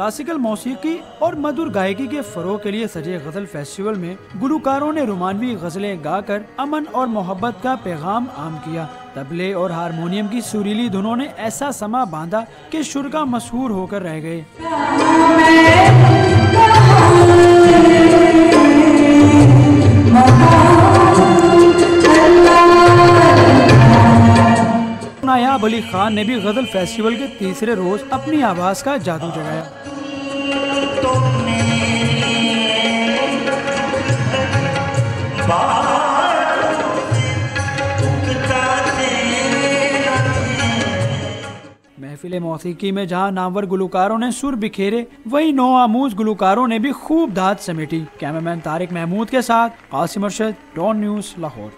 Classical मौसीकी और मधुर गायकी के फरोग के लिए सजे गजल फेस्टिवल में गुलकारों ने रोमानवी गजलें गाकर अमन और मोहब्बत का पैगाम आम किया। तबले और हारमोनियम की सुरीली धुनों ने ऐसा समा बांधा कि शुरा मशहूर होकर रह गए। नायाब अली खान ने भी गजल फेस्टिवल के तीसरे रोज अपनी आवाज का जादू जगाया। महफिल मौसीकी में जहां नामवर गुलकारों ने सुर बिखेरे, वहीं नौ आमूज गुलकारों ने भी खूब दाद समेटी। कैमरामैन तारिक महमूद के साथ कासिम अरशद, डॉन न्यूज़, लाहौर।